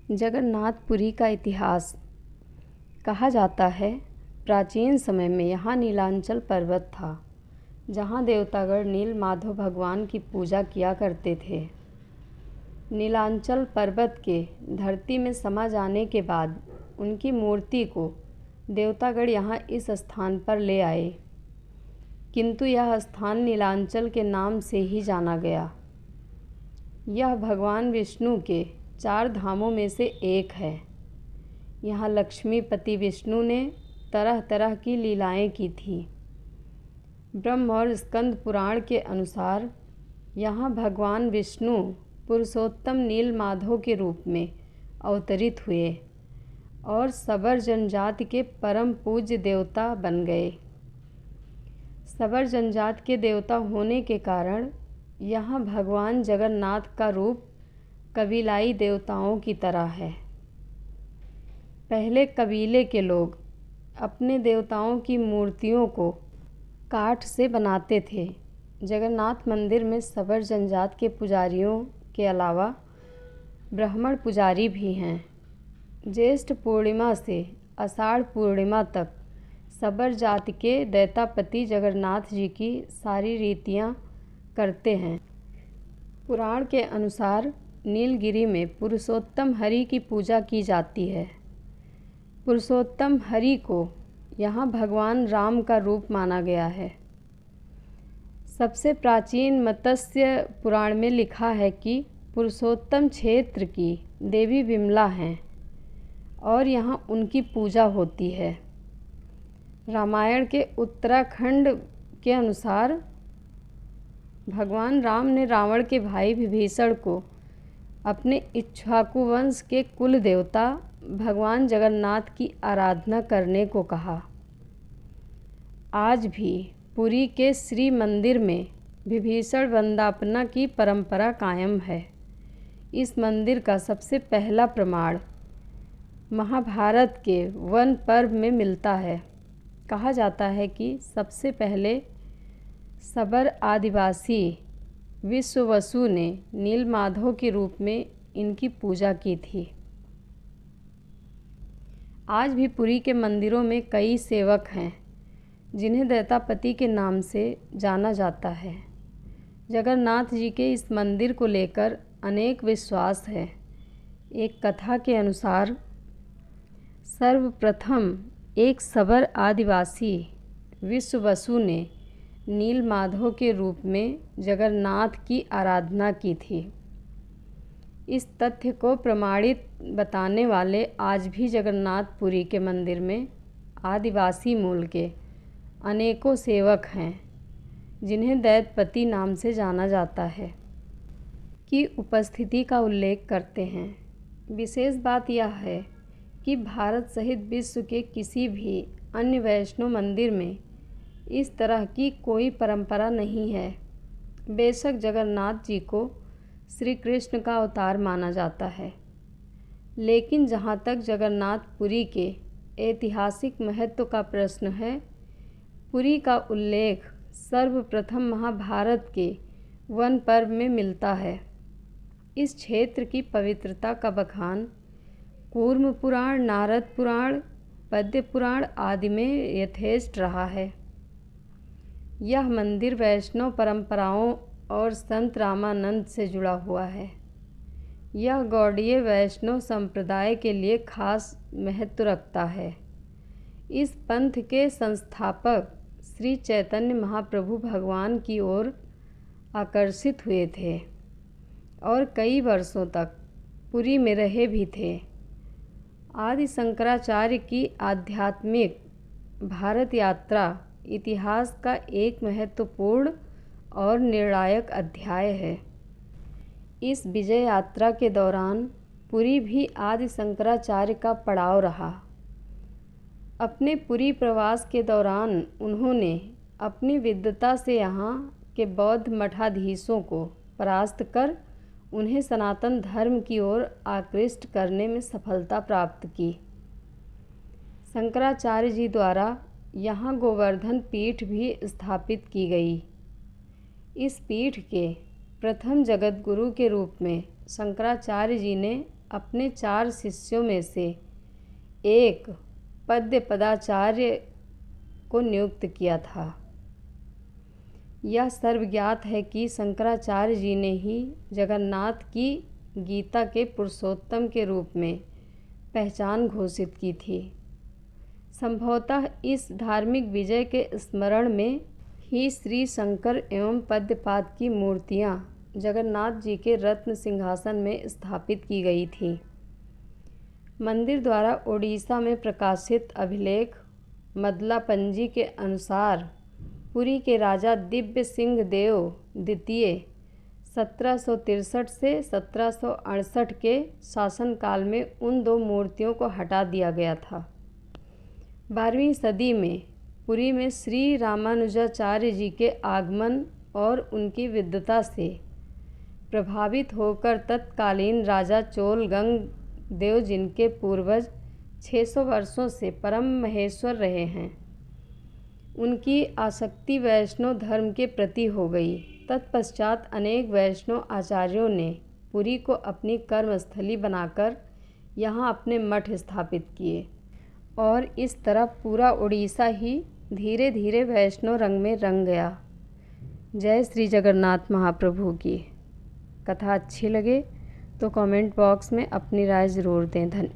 जगन्नाथपुरी का इतिहास। कहा जाता है प्राचीन समय में यहाँ नीलांचल पर्वत था, जहाँ देवतागण नील माधव भगवान की पूजा किया करते थे। नीलांचल पर्वत के धरती में समा जाने के बाद उनकी मूर्ति को देवतागण यहाँ इस स्थान पर ले आए, किंतु यह स्थान नीलांचल के नाम से ही जाना गया। यह भगवान विष्णु के 4 धामों में से एक है। यहाँ लक्ष्मीपति विष्णु ने तरह तरह की लीलाएं की थी। ब्रह्म और स्कंद पुराण के अनुसार यहाँ भगवान विष्णु पुरुषोत्तम नील माधव के रूप में अवतरित हुए और सबर जनजाति के परम पूज्य देवता बन गए। सबर जनजाति के देवता होने के कारण यहाँ भगवान जगन्नाथ का रूप कबीलाई देवताओं की तरह है। पहले कबीले के लोग अपने देवताओं की मूर्तियों को काठ से बनाते थे। जगन्नाथ मंदिर में सबर जनजाति के पुजारियों के अलावा ब्राह्मण पुजारी भी हैं। ज्येष्ठ पूर्णिमा से आषाढ़ पूर्णिमा तक सबर जाति के दैतापति जगन्नाथ जी की सारी रीतियाँ करते हैं। पुराण के अनुसार नीलगिरी में पुरुषोत्तम हरि की पूजा की जाती है। पुरुषोत्तम हरि को यहाँ भगवान राम का रूप माना गया है। सबसे प्राचीन मत्स्य पुराण में लिखा है कि पुरुषोत्तम क्षेत्र की देवी विमला हैं और यहाँ उनकी पूजा होती है। रामायण के उत्तराखंड के अनुसार भगवान राम ने रावण के भाई विभीषण को अपने इक्ष्वाकु वंश के कुल देवता भगवान जगन्नाथ की आराधना करने को कहा। आज भी पुरी के श्री मंदिर में विभीषण वंदापना की परंपरा कायम है। इस मंदिर का सबसे पहला प्रमाण महाभारत के वन पर्व में मिलता है। कहा जाता है कि सबसे पहले सबर आदिवासी विश्ववसु ने नील माधव के रूप में इनकी पूजा की थी। आज भी पुरी के मंदिरों में कई सेवक हैं जिन्हें दैतापति के नाम से जाना जाता है। जगन्नाथ जी के इस मंदिर को लेकर अनेक विश्वास है। एक कथा के अनुसार सर्वप्रथम एक सबर आदिवासी विश्ववसु ने नील माधव के रूप में जगन्नाथ की आराधना की थी। इस तथ्य को प्रमाणित बताने वाले आज भी जगन्नाथपुरी के मंदिर में आदिवासी मूल के अनेकों सेवक हैं जिन्हें दैतपति नाम से जाना जाता है की उपस्थिति का उल्लेख करते हैं। विशेष बात यह है कि भारत सहित विश्व के किसी भी अन्य वैष्णो मंदिर में इस तरह की कोई परंपरा नहीं है। बेशक जगन्नाथ जी को श्री कृष्ण का अवतार माना जाता है, लेकिन जहाँ तक जगन्नाथपुरी के ऐतिहासिक महत्व का प्रश्न है, पुरी का उल्लेख सर्वप्रथम महाभारत के वन पर्व में मिलता है। इस क्षेत्र की पवित्रता का बखान कूर्म पुराण, नारद पुराण, पद्य पुराण आदि में यथेष्ट रहा है। यह मंदिर वैष्णव परंपराओं और संत रामानंद से जुड़ा हुआ है। यह गौड़ीय वैष्णव संप्रदाय के लिए खास महत्व रखता है। इस पंथ के संस्थापक श्री चैतन्य महाप्रभु भगवान की ओर आकर्षित हुए थे और कई वर्षों तक पुरी में रहे भी थे। आदि शंकराचार्य की आध्यात्मिक भारत यात्रा इतिहास का एक महत्वपूर्ण और निर्णायक अध्याय है। इस विजय यात्रा के दौरान पुरी भी आदि शंकराचार्य का पड़ाव रहा। अपने पुरी प्रवास के दौरान उन्होंने अपनी विद्वता से यहाँ के बौद्ध मठाधीशों को परास्त कर उन्हें सनातन धर्म की ओर आकृष्ट करने में सफलता प्राप्त की। शंकराचार्य जी द्वारा यहाँ गोवर्धन पीठ भी स्थापित की गई। इस पीठ के प्रथम जगत गुरु के रूप में शंकराचार्य जी ने अपने 4 शिष्यों में से एक पद्य पदाचार्य को नियुक्त किया था। यह सर्वज्ञात है कि शंकराचार्य जी ने ही जगन्नाथ की गीता के पुरुषोत्तम के रूप में पहचान घोषित की थी। संभवतः इस धार्मिक विजय के स्मरण में ही श्री शंकर एवं पद्मपाद की मूर्तियाँ जगन्नाथ जी के रत्न सिंहासन में स्थापित की गई थी। मंदिर द्वारा ओडिशा में प्रकाशित अभिलेख मदलापंजी के अनुसार पुरी के राजा दिव्य सिंह देव द्वितीय 1763 से 1768 के शासनकाल में उन 2 मूर्तियों को हटा दिया गया था। 12वीं सदी में पुरी में श्री रामानुजाचार्य जी के आगमन और उनकी विद्वता से प्रभावित होकर तत्कालीन राजा चोलगंग देव जिनके पूर्वज 600 वर्षों से परम महेश्वर रहे हैं, उनकी आसक्ति वैष्णव धर्म के प्रति हो गई। तत्पश्चात अनेक वैष्णव आचार्यों ने पुरी को अपनी कर्मस्थली बनाकर यहाँ अपने मठ स्थापित किए और इस तरह पूरा उड़ीसा ही धीरे धीरे वैष्णव रंग में रंग गया। जय श्री जगन्नाथ महाप्रभु की। कथा अच्छी लगे तो कमेंट बॉक्स में अपनी राय ज़रूर दें। धन्यवाद।